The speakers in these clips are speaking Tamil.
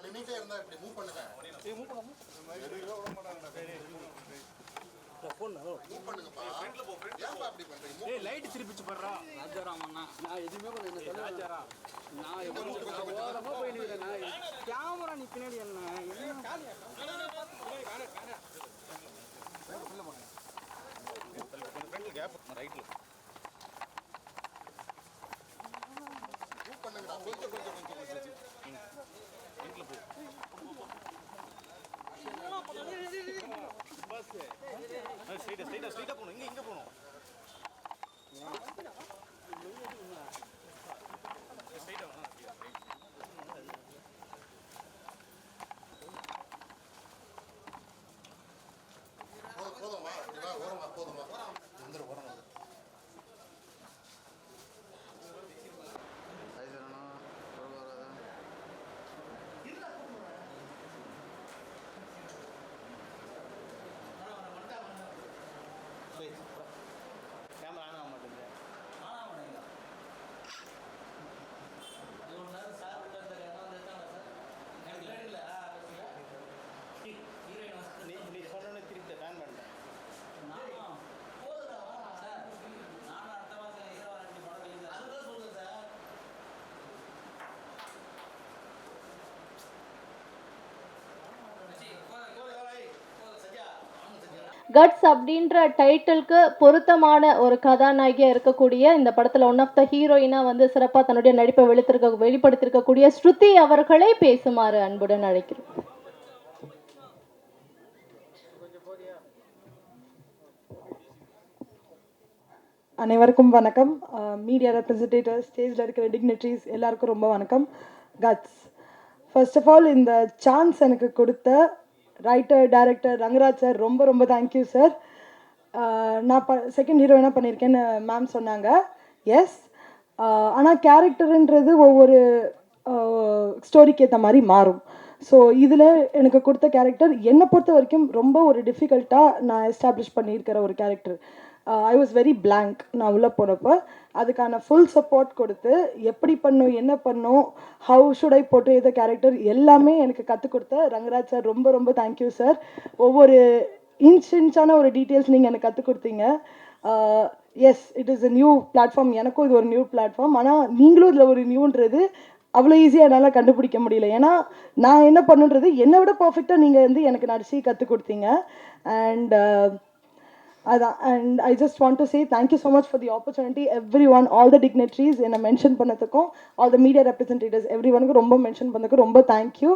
நின்னுட்டே இருந்தா இப்படி மூவ் பண்ணுங்க. மூவ் பண்ணுங்க. மூவ் பண்ணுங்கப்பா. ஏன்பா அப்படி பண்றீங்க? ஏய் லைட் திருப்பிச்சு பண்றா. ராஜாராம் அண்ணா நான் எதுமே பண்ணல. என்ன ராஜாரா நான் எப்போ ஓரமா போய் நிக்கிறேன். நான் கேமரா நீ பின்னாடி என்ன காண உள்ள போங்க. ஃப்ரண்ட் கேப் ரைட்ல மூவ் பண்ணுங்கடா. கொஞ்சம் ஃப்ரண்ட்ல போ. பஸ் ஸ்ட்ரைட்டா போணும். இங்க போணும். ஸ்ட்ரைட்டா வா. போதுமா? இவா ஓரமா போதுமா? வந்துரு ஓரமா. ஐதரனா வரவரதா. கேமரா ஆன் ஆக மாட்டேங்குது. ஆன் ஆக மாட்டேங்குதா? இது ஒன்று நேரம் சார் உள்ள இந்த இடம் வந்துட்டாங்க சார். எனக்கு இல்லை ஹீரோயின் நீ சொன்னோன்னே திருப்பி பேன் பண்ணிட்டேன். போதுடா சார். நானும் அடுத்த மாதம் ஹீரோ ரெண்டு படம் வெளியே அதுதான் சொல்லுங்கள் சார். கட்ஸ் அப்படின்ற டைட்டிலுக்கு பொருத்தமான ஒரு கதாநாயகியாக இருக்கக்கூடிய இந்த படத்தில் ஒன் ஆஃப் த ஹீரோயினாக வந்து சிறப்பாக தன்னுடைய நடிப்பை வெளிப்படுத்தியிருக்கக்கூடிய ஸ்ருதி அவர்களை பேசுமாறு அன்புடன் அழைக்கிறோம். அனைவருக்கும் வணக்கம். மீடியா ரெப்ரசன்டேட்டிவ், ஸ்டேஜில் இருக்கிற டிக்னிட்ரிஸ் எல்லாருக்கும் ரொம்ப வணக்கம். கட்ஸ், ஃபர்ஸ்ட் ஆஃப் ஆல் இந்த சான்ஸ் எனக்கு கொடுத்த ரைட்டர் டைரக்டர் ரங்கராஜ் சார் ரொம்ப ரொம்ப தேங்க்யூ சார். நான் செகண்ட் ஹீரோயினாக பண்ணியிருக்கேன்னு மேம் சொன்னாங்க. எஸ், ஆனால் கேரக்டருன்றது ஒவ்வொரு ஸ்டோரிக்கு ஏற்ற மாதிரி மாறும். ஸோ இதில் எனக்கு கொடுத்த கேரக்டர் என்னை பொறுத்த வரைக்கும் ரொம்ப ஒரு டிஃபிகல்ட்டாக நான் எஸ்டாப்ளிஷ் பண்ணியிருக்கிற ஒரு character. I was very blank. நான் உள்ளே போனப்போ அதுக்கான ஃபுல் சப்போர்ட் கொடுத்து எப்படி பண்ணும், என்ன பண்ணும், ஹவு ஷுட் ஐ போட்டு இந்த கேரக்டர் எல்லாமே எனக்கு கற்றுக் கொடுத்த ரங்கராஜ் சார் ரொம்ப ரொம்ப தேங்க்யூ சார். ஒவ்வொரு இன்ச்சான ஒரு டீட்டெயில்ஸ் நீங்கள் எனக்கு கற்றுக் கொடுத்தீங்க. Yes, it is a new platform. எனக்கும் இது ஒரு நியூ பிளாட்ஃபார்ம். ஆனால் நீங்களும் இதில் ஒரு நியூன்றது அவ்வளோ ஈஸியாக என்னால் கண்டுபிடிக்க முடியல. ஏன்னா நான் என்ன பண்ணுன்றது என்னை விட பர்ஃபெக்டாக நீங்கள் வந்து எனக்கு நடிச்சு கற்றுக் கொடுத்தீங்க. அண்ட் அதான், and I just want to say thank you so much for the opportunity. Everyone, all the dignitaries என்னை மென்ஷன் பண்ணதுக்கும், all the media representatives every ஒனுக்கு ரொம்ப மென்ஷன் பண்ணதுக்கும் ரொம்ப தேங்க்யூ.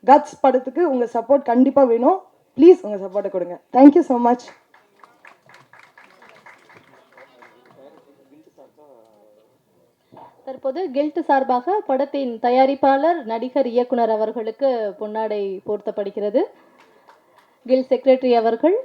கட்ஸ் படத்துக்கு உங்கள் சப்போர்ட் கண்டிப்பாக வேணும். ப்ளீஸ் உங்கள் சப்போர்ட்டை கொடுங்க. Thank you so much. தற்போது கில்ட் சார்பாக படத்தின் தயாரிப்பாளர், நடிகர், இயக்குனர் அவர்களுக்கு பொன்னாடை போர்த்தப்படுகிறது. கில்ட் செக்ரட்டரி அவர்கள்